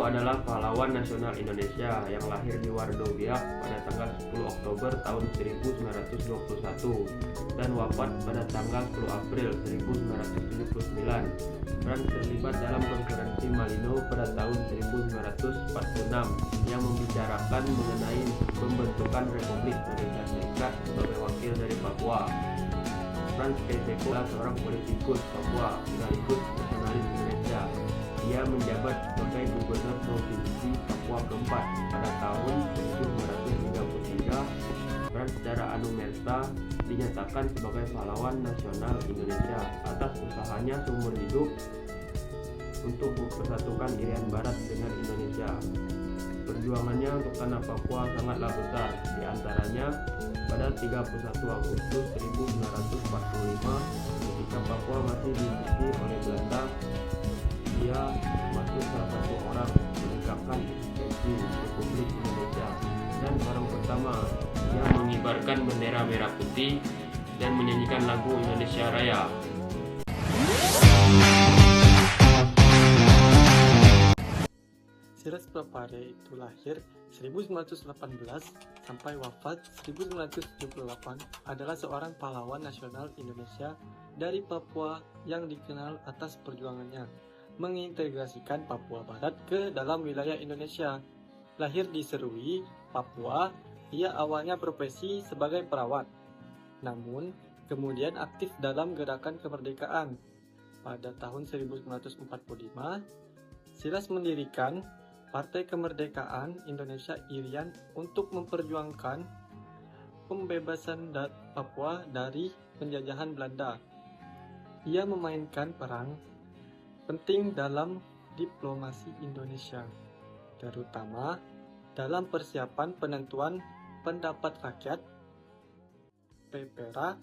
adalah pahlawan nasional Indonesia yang lahir di Wardobiak pada tanggal 10 Oktober tahun 1921 dan wafat pada tanggal 10 April 1979. Frans terlibat dalam konferensi Malino pada tahun 1946 yang membicarakan mengenai pembentukan Republik Indonesia Serikat sebagai wakil dari Papua. Frans Keiteko adalah seorang politikus Papua sekaligus nasionalis Indonesia. Ia menjabat sebagai Gubernur Provinsi Papua keempat pada tahun 1933. Frans secara anumerta dinyatakan sebagai pahlawan nasional Indonesia atas usahanya seumur hidup untuk mempersatukan Irian Barat dengan Indonesia. Perjuangannya untuk tanah Papua sangatlah besar, di antaranya pada 31 Agustus 1945 ketika Papua masih diduduki oleh Belanda. Ia masuk salah satu orang menegakkan eksistensi Republik Indonesia dan orang pertama yang mengibarkan bendera merah putih dan menyanyikan lagu Indonesia Raya. Silas Papare itu lahir 1918 sampai wafat 1978 adalah seorang pahlawan nasional Indonesia dari Papua yang dikenal atas perjuangannya mengintegrasikan Papua Barat ke dalam wilayah Indonesia. Lahir di Serui, Papua, ia awalnya profesi sebagai perawat, namun kemudian aktif dalam gerakan kemerdekaan. Pada tahun 1945, Silas mendirikan Partai Kemerdekaan Indonesia Irian untuk memperjuangkan pembebasan Papua dari penjajahan Belanda. Ia memainkan peran penting dalam diplomasi Indonesia, terutama dalam persiapan penentuan pendapat rakyat PPRA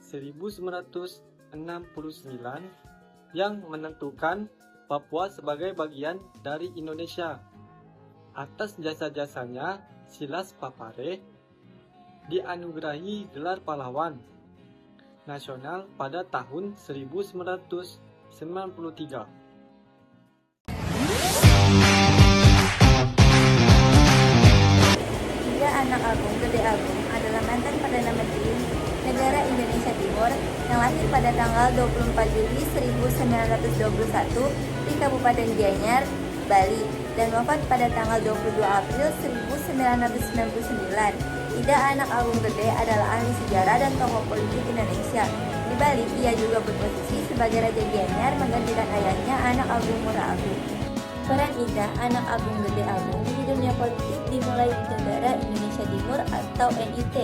1969 yang menentukan Papua sebagai bagian dari Indonesia. Atas jasa-jasanya, Silas Papare dianugerahi gelar pahlawan nasional pada tahun 1993. Ida Anak Agung Gede Agung adalah mantan Perdana Menteri Negara Indonesia Timur yang lahir pada tanggal 24 Juli 1921 di Kabupaten Gianyar, Bali, dan wafat pada tanggal 22 April 1999. Ida Anak Agung Gede adalah ahli sejarah dan tokoh politik Indonesia. Di Bali, ia juga berposisi sebagai Raja Gianyar menggantikan ayahnya Anak Agung Ngurah Agung. Peran Ida Anak Agung Gede Agung di dunia politik dimulai di Negara Indonesia Timur atau NIT.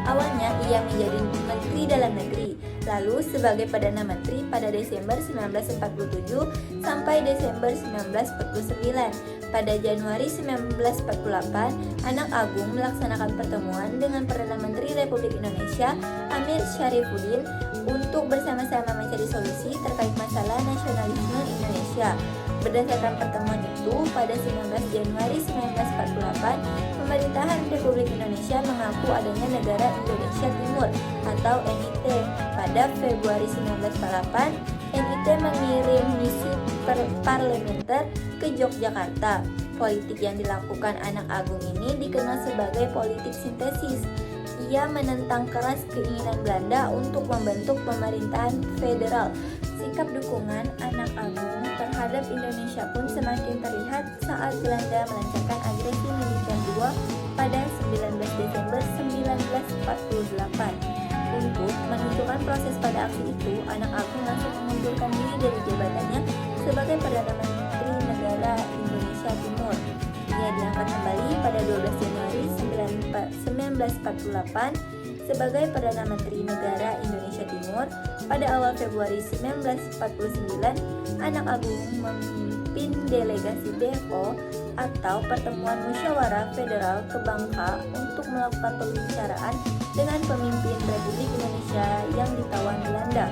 Awalnya ia menjadi Menteri Dalam Negeri, lalu sebagai Perdana Menteri pada Desember 1947 sampai Desember 1949. Pada Januari 1948, Anak Agung melaksanakan pertemuan dengan Perdana Menteri Republik Indonesia Amir Syarifuddin untuk bersama-sama mencari solusi terkait masalah nasionalisme Indonesia. Berdasarkan pertemuan itu, pada 19 Januari 1948, pemerintahan Republik Indonesia mengaku adanya Negara Indonesia Timur atau NIT. Pada Februari 1948, NIT mengirim misi parlementer ke Yogyakarta. Politik yang dilakukan Anak Agung ini dikenal sebagai politik sintesis. Ia menentang keras keinginan Belanda untuk membentuk pemerintahan federal. Sikap dukungan Anak Agung terhadap Indonesia pun semakin terlihat saat Belanda melancarkan agresi militer II pada 19 Desember 1948. Untuk menentukan proses pada aksi itu, Anak Agung langsung mengundurkan diri dari jabatannya sebagai Perdana Menteri Negara Indonesia Timur. Ia diangkat kembali pada 12 Januari 1948 sebagai Perdana Menteri Negara Indonesia Timur. Pada awal Februari 1949, Anak Agung memimpin delegasi BFO atau Pertemuan Musyawarah Federal ke Bangka untuk melakukan pembicaraan dengan pemimpin Republik Indonesia yang ditawan Belanda.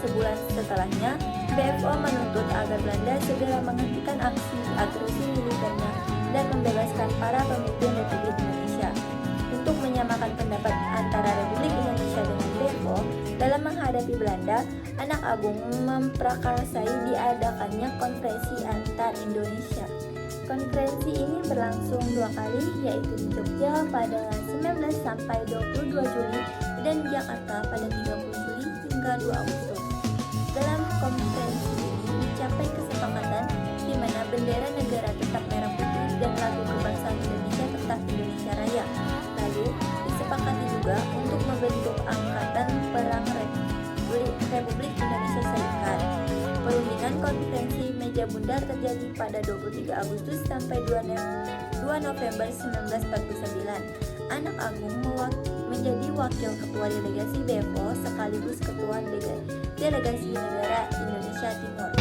Sebulan setelahnya, BFO menuntut agar Belanda segera menghentikan aksi agresi militernya dan membebaskan para pemimpin Republik Indonesia. Untuk menyamakan pendapat antara Republik Indonesia dengan BFO dalam menghadapi Belanda, Anak Agung memprakarsai diadakannya konferensi antar Indonesia. Konferensi ini berlangsung 2 kali, yaitu di Jogja pada 19 sampai 22 Juli dan di Jakarta pada 30 Juli hingga 2 Agustus. Dalam konferensi ini dicapai kesepakatan di mana bendera negara tetap merah putih dan lagu kebangsaan Indonesia tetap Indonesia Raya. Lalu disepakati juga untuk membentuk Angkatan Perang Republik Indonesia Serikat. Perundingan konferensi meja bundar terjadi pada 23 Agustus sampai 2 November 1949. Anak Agung menjadi wakil ketua delegasi BEPO sekaligus ketua delegasi negara Indonesia Timur.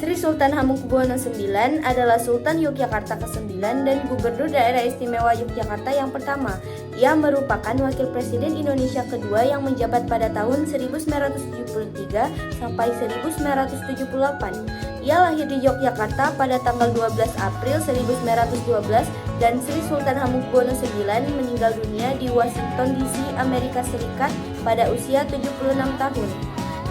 Sri Sultan Hamengkubuwono IX adalah Sultan Yogyakarta ke-9 dan Gubernur Daerah Istimewa Yogyakarta yang pertama. Ia merupakan Wakil Presiden Indonesia kedua yang menjabat pada tahun 1973 sampai 1978. Ia lahir di Yogyakarta pada tanggal 12 April 1912 dan Sri Sultan Hamengkubuwono IX meninggal dunia di Washington DC, Amerika Serikat pada usia 76 tahun.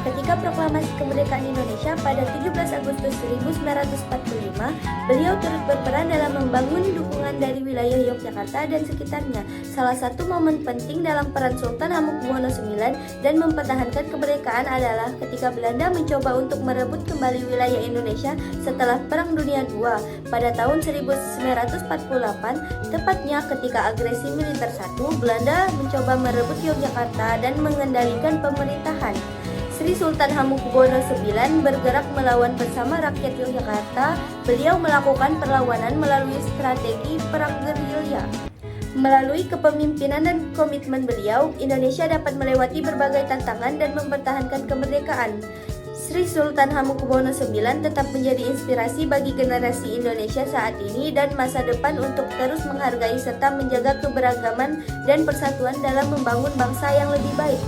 Ketika proklamasi kemerdekaan Indonesia pada 17 Agustus 1945, beliau turut berperan dalam membangun dukungan dari wilayah Yogyakarta dan sekitarnya. Salah satu momen penting dalam peran Sultan Hamengkubuwono IX dan mempertahankan kemerdekaan adalah ketika Belanda mencoba untuk merebut kembali wilayah Indonesia setelah Perang Dunia II pada tahun 1948, tepatnya ketika agresi militer 1, Belanda mencoba merebut Yogyakarta dan mengendalikan pemerintahan. Sri Sultan Hamengkubuwono IX bergerak melawan bersama rakyat Yogyakarta. Beliau melakukan perlawanan melalui strategi perang gerilya. Melalui kepemimpinan dan komitmen beliau, Indonesia dapat melewati berbagai tantangan dan mempertahankan kemerdekaan. Sri Sultan Hamengkubuwono IX tetap menjadi inspirasi bagi generasi Indonesia saat ini dan masa depan untuk terus menghargai serta menjaga keberagaman dan persatuan dalam membangun bangsa yang lebih baik.